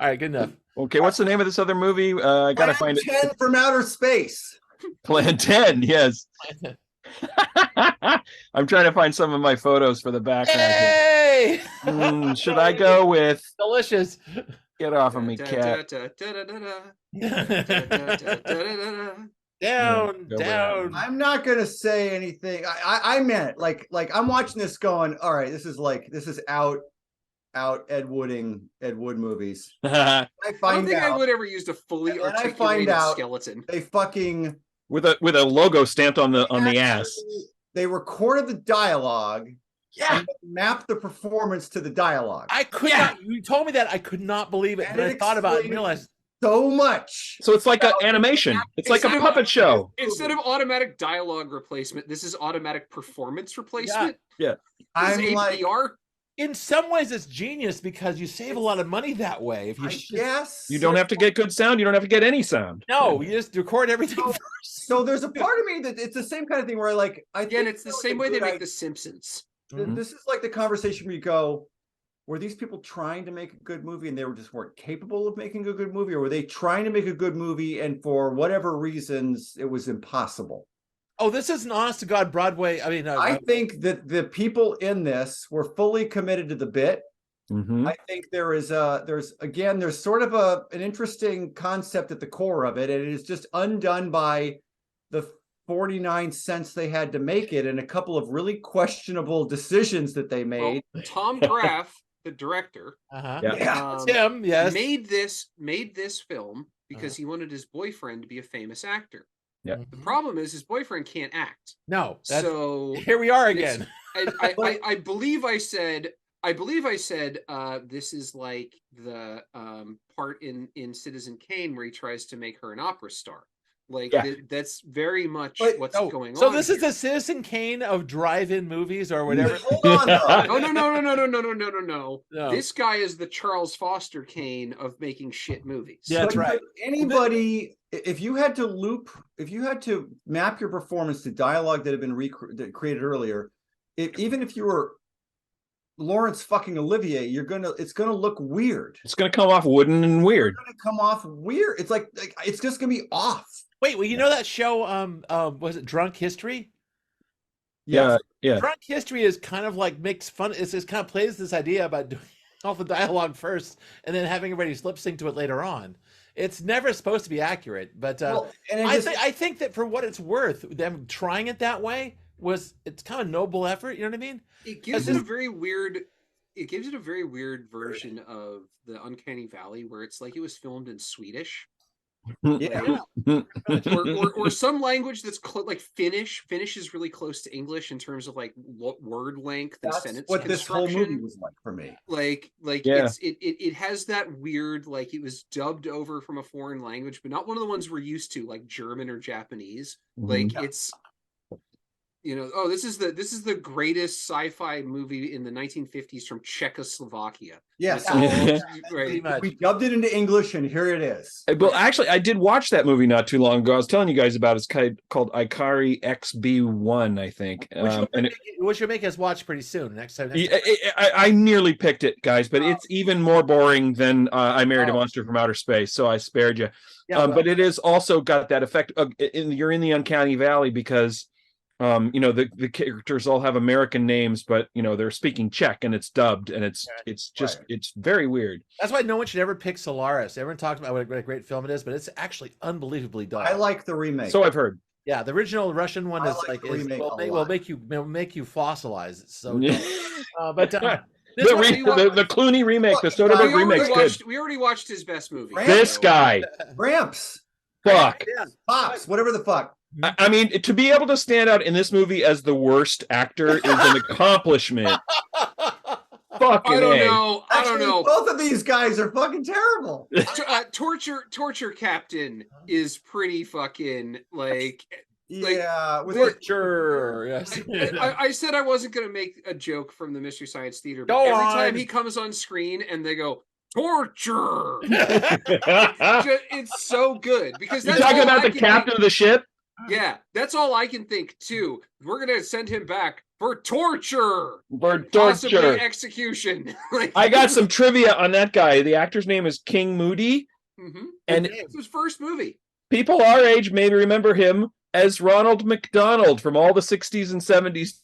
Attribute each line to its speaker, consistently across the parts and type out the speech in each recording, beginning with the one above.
Speaker 1: All right, good enough.
Speaker 2: Okay, what's the name of this other movie? I gotta find it.
Speaker 3: 10 from Outer Space.
Speaker 2: Plan 10, yes. I'm trying to find some of my photos for the background.
Speaker 1: Yay!
Speaker 2: Should I go with
Speaker 1: Delicious.
Speaker 2: Get off of me, cat?
Speaker 1: Down, down.
Speaker 3: I'm not gonna say anything. I meant like I'm watching this going, all right, this is out Ed Wood movies.
Speaker 4: I don't think I would ever used a fully articulated skeleton.
Speaker 3: They fucking
Speaker 2: with a logo stamped on the ass.
Speaker 3: They recorded the dialogue.
Speaker 1: Yeah.
Speaker 3: And mapped the performance to the dialogue.
Speaker 1: I could not. You told me that. I could not believe it. And I thought about it and realized
Speaker 3: so much.
Speaker 2: So it's like an animation. It's like a puppet show.
Speaker 4: Instead of automatic dialogue replacement, this is automatic performance replacement.
Speaker 2: Yeah.
Speaker 3: I'm like,
Speaker 1: in some ways, it's genius because you save a lot of money that way. If you
Speaker 2: you don't have to get good sound. You don't have to get any sound.
Speaker 1: No, you just record everything first.
Speaker 3: So there's a part of me that it's the same kind of thing where
Speaker 4: again, it's the same way they make The Simpsons.
Speaker 3: This is like the conversation where you go, were these people trying to make a good movie and they weren't capable of making a good movie, or were they trying to make a good movie and for whatever reasons it was impossible?
Speaker 1: Oh, this is an honest to God Broadway. I mean,
Speaker 3: I think that the people in this were fully committed to the bit.
Speaker 2: Mm-hmm.
Speaker 3: I think there's sort of an interesting concept at the core of it, and it is just undone by the 49 cents they had to make it and a couple of really questionable decisions that they made.
Speaker 4: Well, Tom Graeff, the director,
Speaker 1: Tim, yes,
Speaker 4: made this film because he wanted his boyfriend to be a famous actor.
Speaker 2: Yeah.
Speaker 4: The problem is his boyfriend can't act.
Speaker 1: No.
Speaker 4: So
Speaker 1: here we are again.
Speaker 4: I believe I said this is like the part in Citizen Kane where he tries to make her an opera star. Like that's very much what's going on.
Speaker 1: So this is the Citizen Kane of drive-in movies or whatever.
Speaker 3: Hold on, though.
Speaker 4: No. This guy is the Charles Foster Kane of making shit movies.
Speaker 1: Yeah, that's right.
Speaker 3: Anybody, if you had to map your performance to dialogue that had been created earlier, even if you were Laurence fucking Olivier, it's gonna look weird.
Speaker 2: It's gonna come off wooden and weird.
Speaker 3: It's gonna come off weird. It's like it's just gonna be off.
Speaker 1: Wait, well, you know that show, was it Drunk History?
Speaker 2: Yeah.
Speaker 1: Drunk History is kind of like makes fun. It kind of plays this idea about doing all the dialogue first and then having everybody lip sync to it later on. It's never supposed to be accurate, but I think that for what it's worth, them trying it that way it's kind of a noble effort. You know what I mean?
Speaker 4: It gives it a very weird version of the Uncanny Valley, where it's like it was filmed in Swedish. or some language that's like Finnish. Finnish is really close to English in terms of like word length and sentence
Speaker 3: what this whole
Speaker 4: construction.
Speaker 3: movie was like for me.
Speaker 4: It has that weird, like it was dubbed over from a foreign language, but not one of the ones we're used to, like German or Japanese. It's this is the greatest sci-fi movie in the 1950s from Czechoslovakia.
Speaker 3: Yes.
Speaker 4: Right.
Speaker 3: We dubbed it into English and here it is.
Speaker 2: Well, actually, I did watch that movie not too long ago. I was telling you guys about it. It's called Ikari XB1, I think.
Speaker 1: Which you'll make us watch pretty soon. Next time.
Speaker 2: I nearly picked it, guys, but it's even more boring than I Married a Monster from Outer Space, so I spared you. Yeah, but it is also got that effect. You're in the Uncanny Valley because the characters all have American names, but they're speaking Czech and it's dubbed and it's very weird.
Speaker 1: That's why no one should ever pick Solaris. Everyone talks about what a great film it is, but it's actually unbunbelievably dull.
Speaker 3: I like the remake.
Speaker 2: So I've heard.
Speaker 1: Yeah, the original Russian one will make you fossilize. It's so dull. But
Speaker 2: the Clooney remake, the Soderbergh remake's good.
Speaker 4: We already watched his best movie.
Speaker 2: This guy.
Speaker 3: Gramps.
Speaker 2: Fuck.
Speaker 3: Pops, whatever the fuck.
Speaker 2: I mean, to be able to stand out in this movie as the worst actor is an accomplishment. Fucking
Speaker 4: I don't know.
Speaker 3: Both of these guys are fucking terrible.
Speaker 4: Torture Captain is pretty fucking like.
Speaker 1: Torture. Yes.
Speaker 4: I said I wasn't going to make a joke from the Mystery Science Theater, but every time he comes on screen and they go, torture. It's so good because that's
Speaker 2: talking about the captain of the ship.
Speaker 4: Yeah, that's all I can think too. We're gonna send him back. for torture,
Speaker 2: possibly
Speaker 4: execution.
Speaker 2: I got some trivia on that guy. The actor's name is King Moody,
Speaker 4: and it's his first movie.
Speaker 2: People our age may remember him as Ronald McDonald from all the 60s and 70s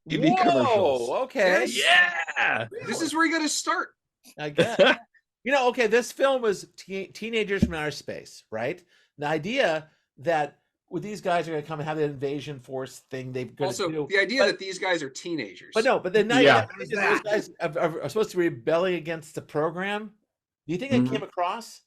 Speaker 2: TV commercials.
Speaker 1: Okay.
Speaker 4: Yes.
Speaker 2: Yeah.
Speaker 4: This is where you got to start.
Speaker 1: I guess. Okay, this film was teenagers from outer space, right? The idea that these guys are going to come and have the invasion force thing, they've got to do.
Speaker 4: The idea that these guys are teenagers.
Speaker 1: But then those guys are supposed to be rebelling against the program. Do you think it came across?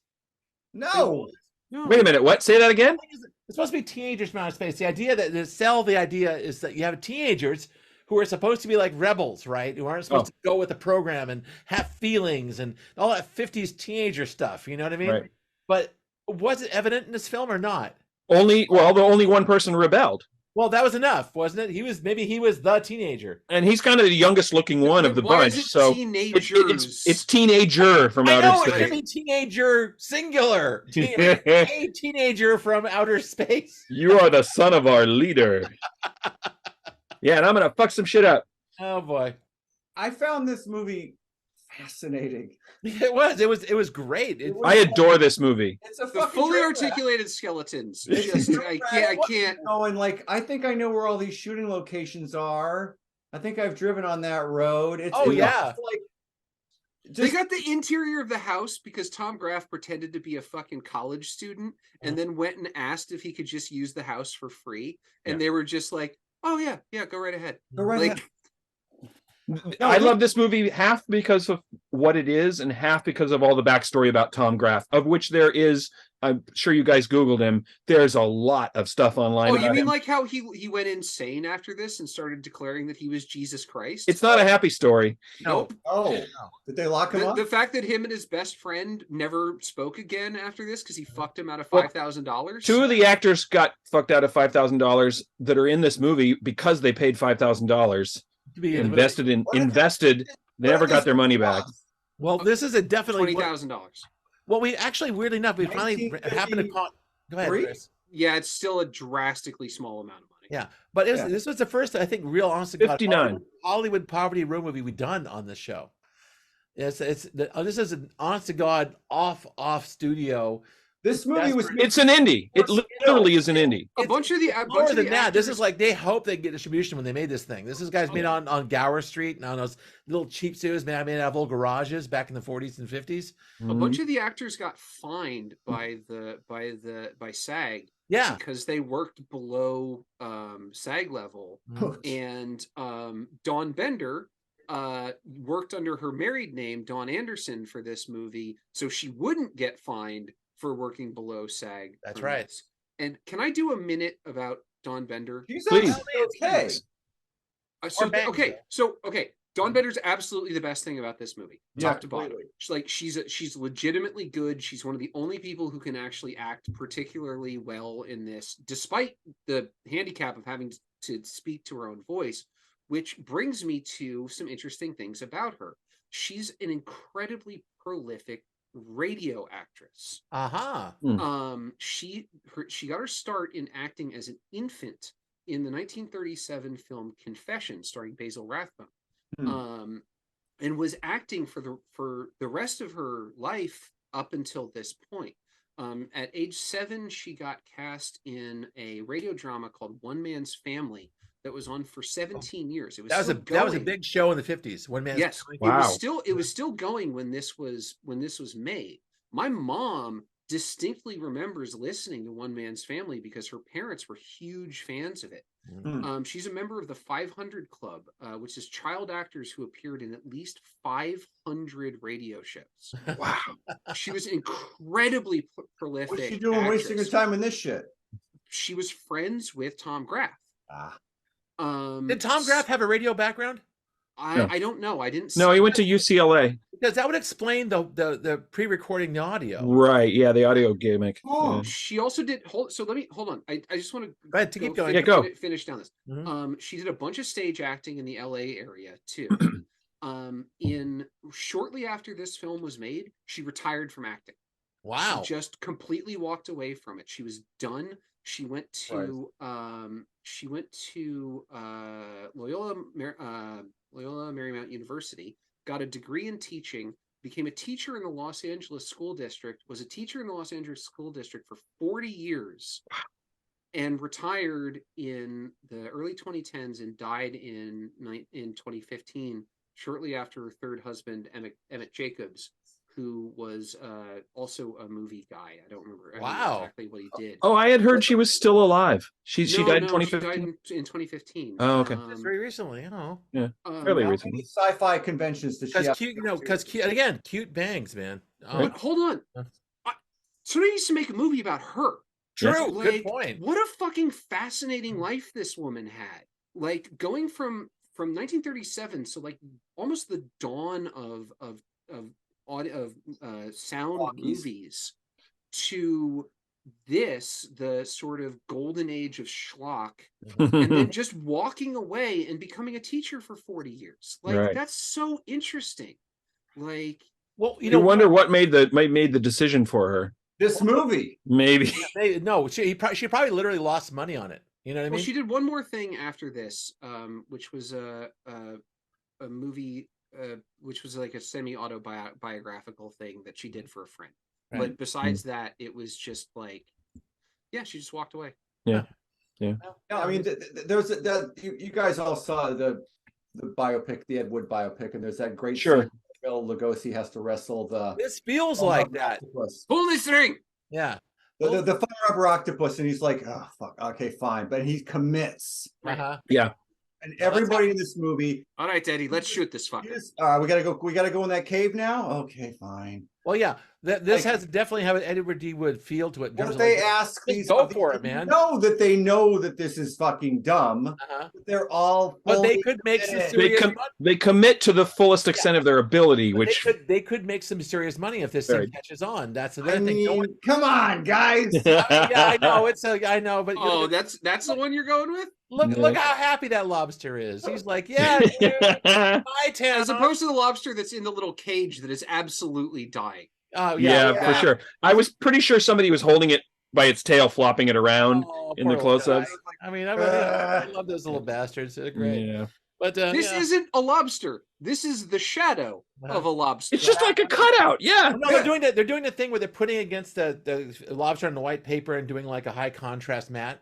Speaker 3: No.
Speaker 2: Wait a minute. What? Say that again?
Speaker 1: It's supposed to be teenagers from outer space. The idea that the idea is that you have teenagers who are supposed to be like rebels, right? Who aren't supposed to go with the program and have feelings and all that 50s teenager stuff. You know what I mean?
Speaker 2: Right.
Speaker 1: But was it evident in this film or not?
Speaker 2: Only one person rebelled.
Speaker 1: Well, that was enough, wasn't it? Maybe he was the teenager,
Speaker 2: and he's kind of the youngest looking one of the bunch. So it's teenager from outer space.
Speaker 1: It could be teenager singular. A teenager from outer space.
Speaker 2: You are the son of our leader. Yeah, and I'm gonna fuck some shit up.
Speaker 1: Oh boy,
Speaker 3: I found this movie fascinating.
Speaker 1: It was great.
Speaker 2: I adore this movie.
Speaker 3: It's a
Speaker 4: the fully articulated skeletons. I can't.
Speaker 3: Going like, I think I know where all these shooting locations are. I think I've driven on that road. They got
Speaker 4: the interior of the house because Tom Graeff pretended to be a fucking college student and then went and asked if he could just use the house for free, and they were just like, "Oh yeah, go right ahead."
Speaker 3: ahead.
Speaker 2: I love this movie half because of what it is and half because of all the backstory about Tom Graeff, of which there is. I'm sure you guys Googled him. There's a lot of stuff online.
Speaker 4: Oh, you mean like how he went insane after this and started declaring that he was Jesus Christ?
Speaker 2: It's not a happy story.
Speaker 4: Nope.
Speaker 3: Oh, did they lock him up?
Speaker 4: The fact that him and his best friend never spoke again after this because he fucked him out of $5,000.
Speaker 2: Two of the actors got fucked out of $5,000 that are in this movie because they paid $5,000. Invested. They never got their money back.
Speaker 1: Well, this is a definitely
Speaker 4: $20,000.
Speaker 1: Well, we actually, weirdly enough, we finally happened to call. Go ahead, Chris.
Speaker 4: Yeah, it's still a drastically small amount of money.
Speaker 1: Yeah, but this was the first, I think, real honest to God
Speaker 2: 59
Speaker 1: Hollywood poverty room movie we've done on this show. This is an honest to God off studio.
Speaker 3: This movie
Speaker 2: it's an indie. It literally is an indie.
Speaker 4: A bunch of the
Speaker 1: actors, this is like they hope they get distribution when they made this thing. This is guys made on Gower Street and on those little cheap studios made out of old garages back in the 40s and 50s.
Speaker 4: A bunch of the actors got fined by SAG.
Speaker 1: Yeah,
Speaker 4: because they worked below SAG level, and Dawn Bender worked under her married name Dawn Anderson for this movie, so she wouldn't get fined for working below SAG.
Speaker 1: That's right.
Speaker 4: And can I do a minute about Dawn Bender?
Speaker 3: Please. Okay.
Speaker 4: Dawn Bender's absolutely the best thing about this movie, top to bottom. She's legitimately good. She's one of the only people who can actually act particularly well in this, despite the handicap of having to speak to her own voice, which brings me to some interesting things about her. She's an incredibly prolific radio actress. She got her start in acting as an infant in the 1937 film Confession, starring Basil Rathbone, and was acting for the rest of her life up until this point. At age 7, she got cast in a radio drama called One Man's Family that was on for 17 years. It was that was a big show in the 50s. One Man's Family.
Speaker 2: Wow.
Speaker 4: It was still going when this was made. My mom distinctly remembers listening to One Man's Family because her parents were huge fans of it. She's a member of the 500 Club, which is child actors who appeared in at least 500 radio shows.
Speaker 2: Wow.
Speaker 4: She was incredibly prolific.
Speaker 3: What's she doing wasting her time in this shit?
Speaker 4: She was friends with Tom Graeff.
Speaker 1: Did Tom Graeff have a radio background?
Speaker 4: I don't know. I didn't.
Speaker 2: No, he went to UCLA.
Speaker 1: Because that would explain the pre-recording the audio.
Speaker 2: Right. Yeah, the audio gimmick.
Speaker 4: She also did. Hold on. I just want to
Speaker 1: go ahead to keep going.
Speaker 2: Go.
Speaker 4: Finish down this. She did a bunch of stage acting in the LA area too. Shortly after this film was made, she retired from acting.
Speaker 1: Wow.
Speaker 4: She just completely walked away from it. She was done. She went to Loyola Marymount University, got a degree in teaching, became a teacher in the Los Angeles School District, was a teacher in the Los Angeles School District for 40 years, and retired in the early 2010s and died in 2015, shortly after her third husband, Emmett Jacobs, who was also a movie guy. I don't remember exactly what he did.
Speaker 2: Oh, I had heard she was still alive. She died in 2015?
Speaker 4: She died in 2015.
Speaker 2: Oh, okay.
Speaker 1: That's very recently. Oh,
Speaker 2: yeah, fairly recently.
Speaker 3: Sci-fi conventions does she have?
Speaker 1: Because cute, and again, cute bangs, man.
Speaker 4: But hold on. Somebody used to make a movie about her.
Speaker 1: True. Like, good point.
Speaker 4: What a fucking fascinating life this woman had. Like going from 1937, so like almost the dawn of sound movies, to this, the sort of golden age of schlock, and then just walking away and becoming a teacher for 40 years. Like that's so interesting. Like,
Speaker 2: well, you wonder what made the decision for her.
Speaker 3: This movie,
Speaker 2: maybe.
Speaker 1: No, she probably literally lost money on it. You know what I mean?
Speaker 4: Well, she did one more thing after this, which was a movie, which was like a semi-autobiographical thing that she did for a friend. Right. But besides that, it was just like, yeah, she just walked away.
Speaker 2: Yeah.
Speaker 3: No, I mean, there's you guys all saw the biopic, the Ed Wood biopic, and there's that great scene Phil Lugosi has to wrestle the.
Speaker 1: This feels like that.
Speaker 3: Octopus.
Speaker 4: Pull this string.
Speaker 1: Yeah.
Speaker 3: The fire rubber octopus, and he's like, oh fuck, okay, fine, but he commits.
Speaker 2: Yeah.
Speaker 3: And everybody in this movie.
Speaker 4: All right, Daddy, let's shoot this fucker.
Speaker 3: We gotta go in that cave now. Okay, fine.
Speaker 1: Well, yeah, this has definitely have an Edward D. Wood feel to it.
Speaker 3: What they ask these?
Speaker 1: Go for it, man.
Speaker 3: Know that this is fucking dumb. They're all.
Speaker 1: But they could make some serious money.
Speaker 2: They commit to the fullest extent of their ability, which
Speaker 1: they could make some serious money if this thing catches on. That's the thing.
Speaker 3: Come on, guys.
Speaker 1: Yeah, I know I know, but
Speaker 4: that's the one you're going with.
Speaker 1: Look how happy that lobster is. He's like, yeah, dude,
Speaker 4: as opposed to the lobster that's in the little cage that is absolutely dying.
Speaker 1: Oh
Speaker 2: yeah, for sure. I was pretty sure somebody was holding it by its tail, flopping it around in the close-ups.
Speaker 1: I mean, I love those little bastards. They're great.
Speaker 2: Yeah.
Speaker 1: But
Speaker 4: this isn't a lobster. This is the shadow of a lobster.
Speaker 2: It's just like a cutout. Yeah.
Speaker 1: No, they're doing the thing where they're putting against the lobster on the white paper and doing like a high contrast matte.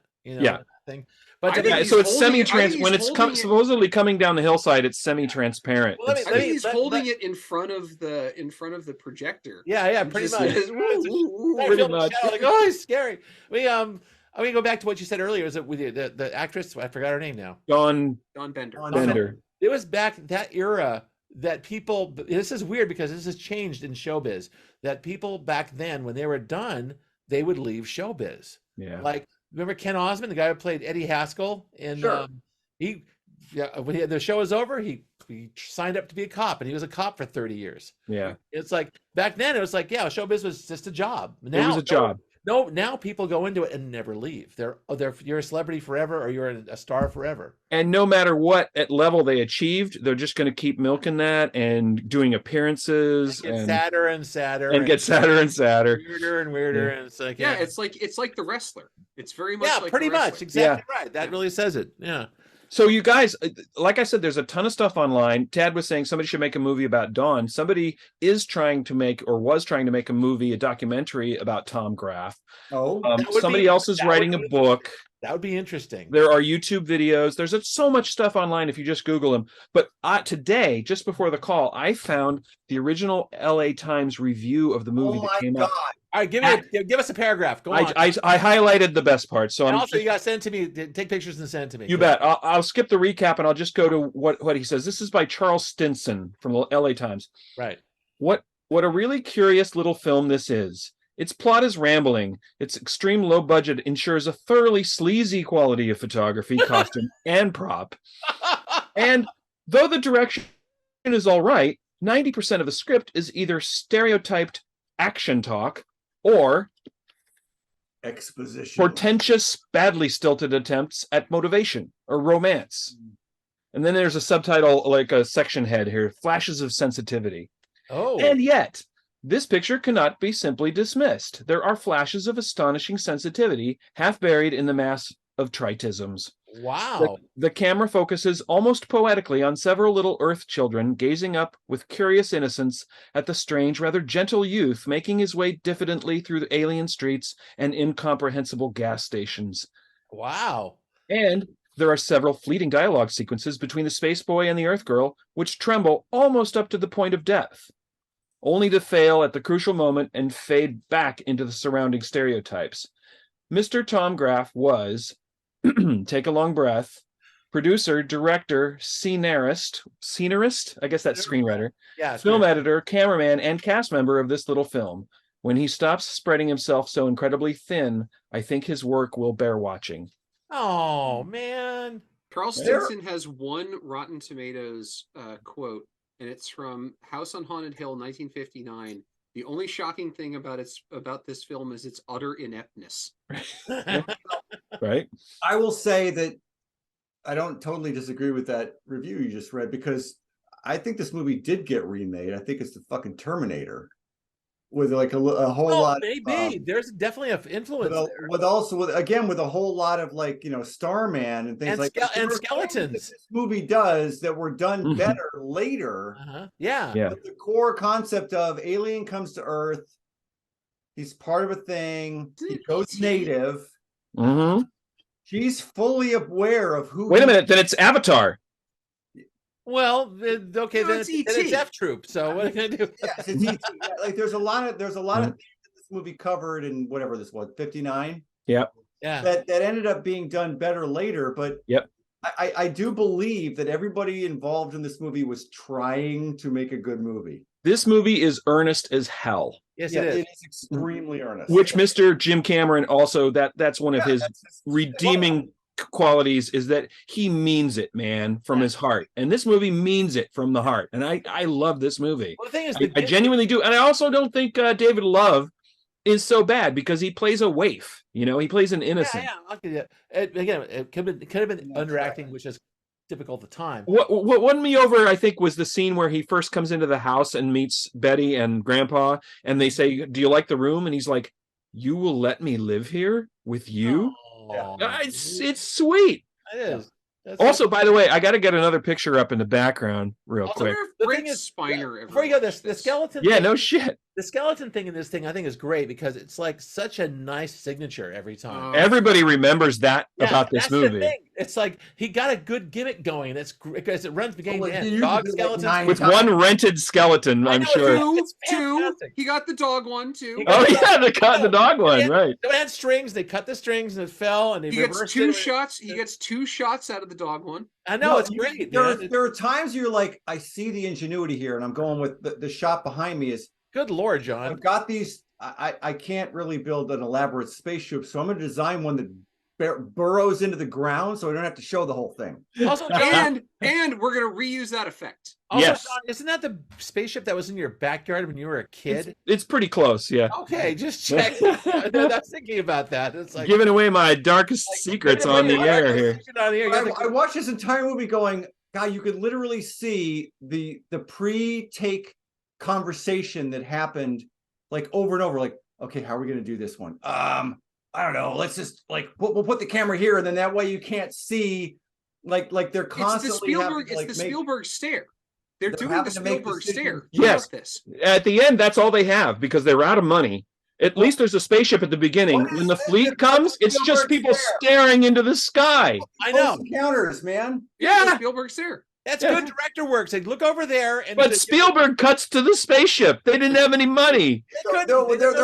Speaker 1: Thing. But
Speaker 2: so it's semi-transparent. When it's supposedly coming down the hillside, it's semi-transparent.
Speaker 4: Well, I think he's holding it in front of the projector.
Speaker 1: Yeah, pretty much.
Speaker 2: Pretty much.
Speaker 1: Like, oh, he's scary. I'm gonna go back to what you said earlier. Is it with the actress? I forgot her name now.
Speaker 2: Dawn
Speaker 4: Bender.
Speaker 1: It was back that era that people. This is weird because this has changed in showbiz. That people back then, when they were done, they would leave showbiz.
Speaker 2: Yeah.
Speaker 1: Like, remember Ken Osmond, the guy who played Eddie Haskell? And when the show was over, he signed up to be a cop, and he was a cop for 30 years.
Speaker 2: Yeah.
Speaker 1: It's like, back then, it was like, yeah, showbiz was just a job.
Speaker 2: Now, it was a job.
Speaker 1: No, now people go into it and never leave. You're a celebrity forever, or you're a star forever.
Speaker 2: And no matter what level they achieved, they're just going to keep milking that and doing appearances
Speaker 1: and sadder and sadder
Speaker 2: and get sadder and sadder,
Speaker 1: weirder and weirder. And it's like,
Speaker 4: it's like the wrestler. It's very much like
Speaker 1: pretty much exactly right. That really says it. Yeah.
Speaker 2: So you guys, like I said, there's a ton of stuff online. Tad was saying somebody should make a movie about Dawn. Somebody is trying to make, or was trying to make a documentary about Tom Graeff. Somebody else is writing a book.
Speaker 1: That would be interesting.
Speaker 2: There are YouTube videos. There's so much stuff online if you just Google them. But today, just before the call, I found the original LA Times review of the movie that came out.
Speaker 1: All right, give us a paragraph. Go on.
Speaker 2: I highlighted the best part. So
Speaker 1: you got to send it to me. Take pictures and send it to me.
Speaker 2: You bet. I'll skip the recap and I'll just go to what he says. This is by Charles Stinson from the LA Times.
Speaker 1: Right.
Speaker 2: What a really curious little film this is. Its plot is rambling. Its extreme low budget ensures a thoroughly sleazy quality of photography, costume, and prop. And though the direction is all right, 90% of the script is either stereotyped action talk or
Speaker 3: exposition,
Speaker 2: portentous, badly stilted attempts at motivation or romance. And then there's a subtitle, like a section head here, flashes of sensitivity.
Speaker 1: Oh.
Speaker 2: And yet, This picture cannot be simply dismissed. There are flashes of astonishing sensitivity, half buried in the mass of tritisms.
Speaker 1: Wow.
Speaker 2: The camera focuses almost poetically on several little Earth children gazing up with curious innocence at the strange, rather gentle youth making his way diffidently through the alien streets and incomprehensible gas stations.
Speaker 1: Wow.
Speaker 2: And there are several fleeting dialogue sequences between the space boy and the Earth girl, which tremble almost up to the point of death, only to fail at the crucial moment and fade back into the surrounding stereotypes. Mr. Tom Graeff was, take a long breath, producer, director, scenarist, I guess that's screenwriter, film editor, cameraman, and cast member of this little film. When he stops spreading himself so incredibly thin, I think his work will bear watching.
Speaker 1: Oh, man.
Speaker 4: Carl Stinson has one Rotten Tomatoes quote, and it's from House on Haunted Hill, 1959. The only shocking thing about this film is its utter ineptness.
Speaker 2: Right.
Speaker 3: I will say that I don't totally disagree with that review you just read, because I think this movie did get remade. I think it's the fucking Terminator, with like a whole lot.
Speaker 1: Maybe there's definitely an influence there.
Speaker 3: With a whole lot of, like, you know, Starman and things
Speaker 1: and and skeletons.
Speaker 3: This movie does that were done better later.
Speaker 1: Yeah.
Speaker 3: But the core concept of alien comes to Earth, he's part of a thing, he goes native. She's fully aware of who.
Speaker 2: Wait a minute, then it's Avatar.
Speaker 1: Well, okay, then it's F Troop. So what are you gonna do?
Speaker 3: Yes, it's ET. Like there's a lot of things that this movie covered in whatever this was, 59.
Speaker 2: Yep.
Speaker 1: Yeah.
Speaker 3: That ended up being done better later, but I do believe that everybody involved in this movie was trying to make a good movie.
Speaker 2: This movie is earnest as hell.
Speaker 1: Yes, it is.
Speaker 3: It is extremely earnest.
Speaker 2: Which Mr. Jim Cameron also, that's one of his redeeming qualities, is that he means it, man, from his heart. And this movie means it from the heart. And I love this movie.
Speaker 1: Well, the thing is,
Speaker 2: I genuinely do. And I also don't think David Love is so bad, because he plays a waif. You know, he plays an innocent.
Speaker 1: Yeah. Again, it could have been underacting, which is typical at the time.
Speaker 2: What won me over, I think, was the scene where he first comes into the house and meets Betty and Grandpa, and they say, "Do you like the room?" And he's like, "You will let me live here with you?" It's sweet.
Speaker 1: It is.
Speaker 2: Also, by the way, I got to get another picture up in the background real quick.
Speaker 1: The thing is, before you go, the skeleton.
Speaker 2: Yeah, no shit.
Speaker 1: The skeleton thing in this thing, I think, is great, because it's like such a nice signature every time.
Speaker 2: Everybody remembers that about this movie.
Speaker 1: The thing. It's like he got a good gimmick going. It's because it runs beginning to end. Dog skeletons
Speaker 2: with one rented skeleton. I'm sure.
Speaker 4: Two. He got the dog one too.
Speaker 2: Oh yeah, the dog one, right?
Speaker 1: They had strings. They cut the strings and it fell. And
Speaker 4: he gets two shots. He gets 2 shots out of the dog one.
Speaker 1: I know, it's great.
Speaker 3: There are times you're like, I see the ingenuity here, and I'm going with the shot behind me is.
Speaker 1: Good Lord, John.
Speaker 3: I've got these. I can't really build an elaborate spaceship, so I'm going to design one that burrows into the ground, so I don't have to show the whole thing.
Speaker 1: Also,
Speaker 4: and we're going to reuse that effect.
Speaker 1: Also, yes. John, isn't that the spaceship that was in your backyard when you were a kid?
Speaker 2: It's pretty close, yeah.
Speaker 1: Okay, just check. I was thinking about that. It's like
Speaker 2: giving away my darkest secrets on the air here.
Speaker 3: I watched this entire movie going, God, you could literally see the pre-take conversation that happened like over and over, like, okay, how are we going to do this one? I don't know, let's just like we'll put the camera here, and then that way you can't see like they're constantly
Speaker 4: it's the Spielberg stare. They're doing the Spielberg stare.
Speaker 2: Yes, at the end that's all they have, because they're out of money. At least there's a spaceship at the beginning. When the fleet comes, it's just people staring into the sky.
Speaker 1: I know.
Speaker 3: Counters, man.
Speaker 2: Yeah.
Speaker 4: Spielberg stare.
Speaker 1: That's good director work. Say, look over there.
Speaker 2: But Spielberg cuts to the spaceship. They didn't have any money.
Speaker 3: They're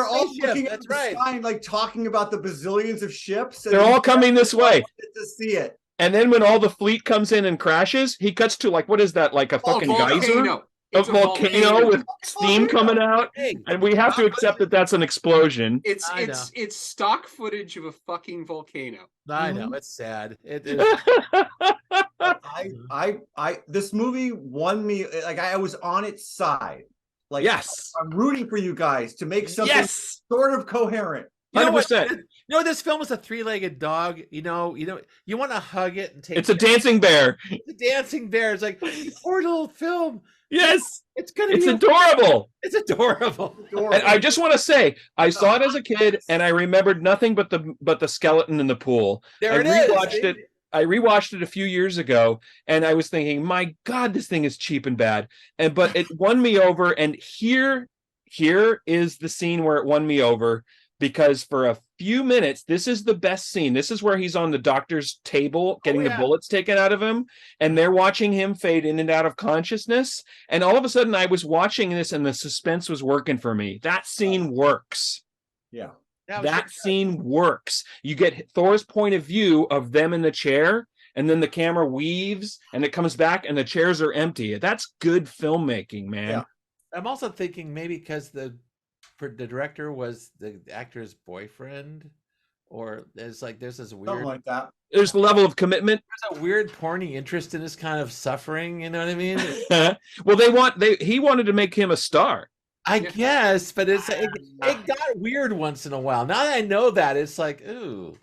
Speaker 3: all looking at the sky, like talking about the bazillions of ships.
Speaker 2: They're all coming this way
Speaker 3: to see it.
Speaker 2: And then when all the fleet comes in and crashes, he cuts to like, what is that? Like a fucking geyser? A volcano with steam coming out, and we have to accept that that's an explosion.
Speaker 4: It's stock footage of a fucking volcano.
Speaker 1: I know, it's sad. It is.
Speaker 3: This movie won me. Like, I was on its side. Like,
Speaker 2: yes,
Speaker 3: I'm rooting for you guys to make something sort of coherent.
Speaker 2: 100%.
Speaker 1: You know, this film is a 3-legged dog. You want to hug it and take.
Speaker 2: It's a dancing bear.
Speaker 1: It's a dancing bear. It's like, poor little film.
Speaker 2: Yes.
Speaker 1: It's gonna
Speaker 2: It's
Speaker 1: be
Speaker 2: adorable.
Speaker 1: It's adorable.
Speaker 2: And I just want to say, I saw it as a kid, and I remembered nothing but the skeleton in the pool.
Speaker 1: There it is.
Speaker 2: I rewatched it a few years ago, and I was thinking, my God, this thing is cheap and bad. But it won me over. And here is the scene where it won me over, because for a few minutes, this is the best scene. This is where he's on the doctor's table getting the bullets taken out of him, and they're watching him fade in and out of consciousness. And all of a sudden, I was watching this, and the suspense was working for me. That scene works.
Speaker 3: Yeah.
Speaker 2: That scene works. You get Thor's point of view of them in the chair, and then the camera weaves, and it comes back, and the chairs are empty. That's good filmmaking, man.
Speaker 3: Yeah.
Speaker 1: I'm also thinking maybe because the director was the actor's boyfriend, or there's this weird
Speaker 3: something like that.
Speaker 2: There's the level of commitment.
Speaker 1: There's a weird porny interest in this kind of suffering. You know what I mean?
Speaker 2: Well, he wanted to make him a star.
Speaker 1: I guess, but it got weird once in a while. Now that I know that, it's like, ooh.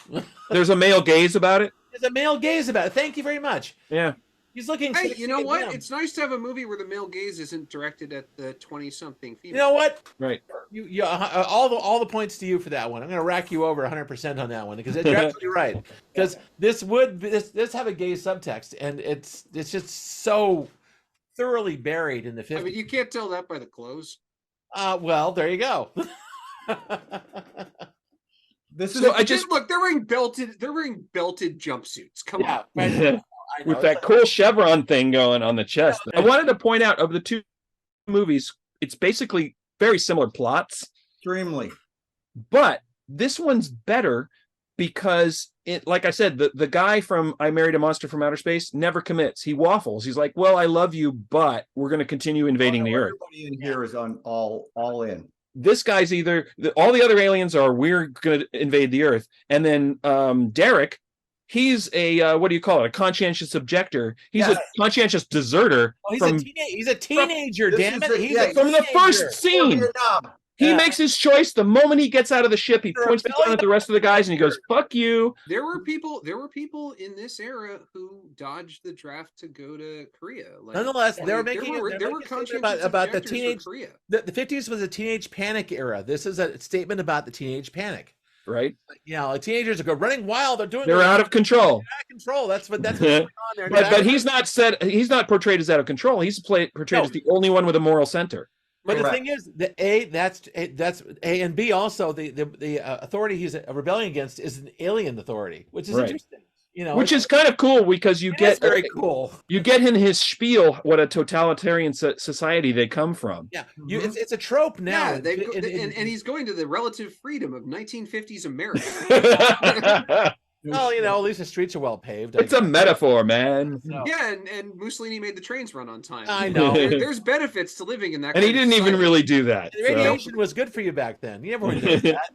Speaker 2: There's a male gaze about it.
Speaker 1: There's a male gaze about it. Thank you very much.
Speaker 2: Yeah.
Speaker 1: He's looking.
Speaker 4: Hey, you know what? It's nice to have a movie where the male gaze isn't directed at the 20-something female.
Speaker 1: You know what?
Speaker 2: Right.
Speaker 1: You all the points to you for that one. I'm going to rack you over 100% on that one, because you're absolutely right. Because this have a gay subtext, and it's just so thoroughly buried in the 50s.
Speaker 4: I mean, you can't tell that by the clothes.
Speaker 1: Well, there you go.
Speaker 3: This is
Speaker 4: look. They're wearing belted jumpsuits. Come on.
Speaker 1: Right.
Speaker 2: With that cool chevron thing going on the chest. I wanted to point out, of the two movies, it's basically very similar plots.
Speaker 3: Extremely.
Speaker 2: But this one's better because, like I said, the guy from I Married a Monster from Outer Space never commits. He waffles. He's like, well, I love you, but we're going to continue invading the Earth.
Speaker 3: Everybody in here is on all in.
Speaker 2: This guy's all the other aliens are, we're going to invade the Earth. And then Derek, he's a what do you call it? A conscientious objector. He's a conscientious deserter.
Speaker 1: Oh, he's a teenager. Damn it!
Speaker 2: From the first scene. He makes his choice the moment he gets out of the ship. He points the gun at the rest of the guys and he goes, "Fuck you."
Speaker 4: There were people in this era who dodged the draft to go to Korea.
Speaker 1: Nonetheless, they were making about the teenage.
Speaker 4: Korea.
Speaker 1: The 50s was a teenage panic era. This is a statement about the teenage panic.
Speaker 2: Right.
Speaker 1: Teenagers are running wild.
Speaker 2: They're out of control.
Speaker 1: They're out of control. That's what's going on there.
Speaker 2: But he's not portrayed as out of control. He's portrayed as the only one with a moral center.
Speaker 1: But the thing is, that's A, and B also the authority he's rebelling against is an alien authority, which is interesting.
Speaker 2: Which is kind of cool, because you get
Speaker 1: very cool.
Speaker 2: You get in his spiel what a totalitarian society they come from.
Speaker 1: Yeah, it's a trope now.
Speaker 4: Yeah, and he's going to the relative freedom of 1950s America.
Speaker 1: Well, at least the streets are well paved.
Speaker 2: It's a metaphor, man.
Speaker 4: Yeah, and Mussolini made the trains run on time.
Speaker 1: I know.
Speaker 4: There's benefits to living in that.
Speaker 2: And he didn't even really do that.
Speaker 1: The radiation was good for you back then. You never did that.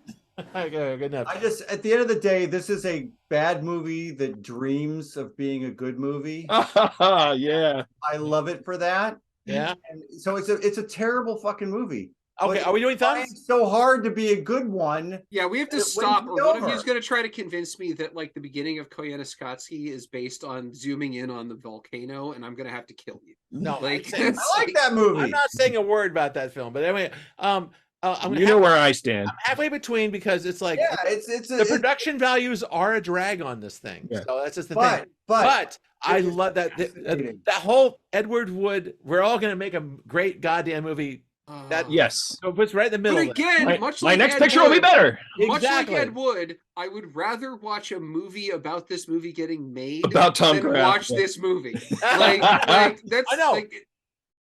Speaker 1: Okay, good enough.
Speaker 3: At the end of the day, this is a bad movie that dreams of being a good movie.
Speaker 2: Yeah.
Speaker 3: I love it for that.
Speaker 1: Yeah.
Speaker 3: And so it's a terrible fucking movie.
Speaker 1: Okay, are we doing thumbs?
Speaker 3: It's so hard to be a good one.
Speaker 4: Yeah, we have to stop. Or one of you is going to try to convince me that the beginning of Koyaanisqatsi is based on zooming in on the volcano, and I'm going to have to kill you.
Speaker 1: No,
Speaker 3: I like that movie.
Speaker 1: I'm not saying a word about that film, but anyway,
Speaker 2: know where I stand.
Speaker 1: I'm halfway between, because it's like
Speaker 3: the
Speaker 1: production values are a drag on this thing. Yeah. So that's just the thing.
Speaker 3: But
Speaker 1: I love that whole Edward Wood. We're all going to make a great goddamn movie.
Speaker 2: Yes.
Speaker 1: So it's right in the middle.
Speaker 4: But again,
Speaker 2: my next picture will be better.
Speaker 4: Much like Ed Wood, I would rather watch a movie about this movie getting made
Speaker 2: about Tom
Speaker 4: than
Speaker 2: Graeff.
Speaker 4: Watch this movie. That's,
Speaker 1: I know.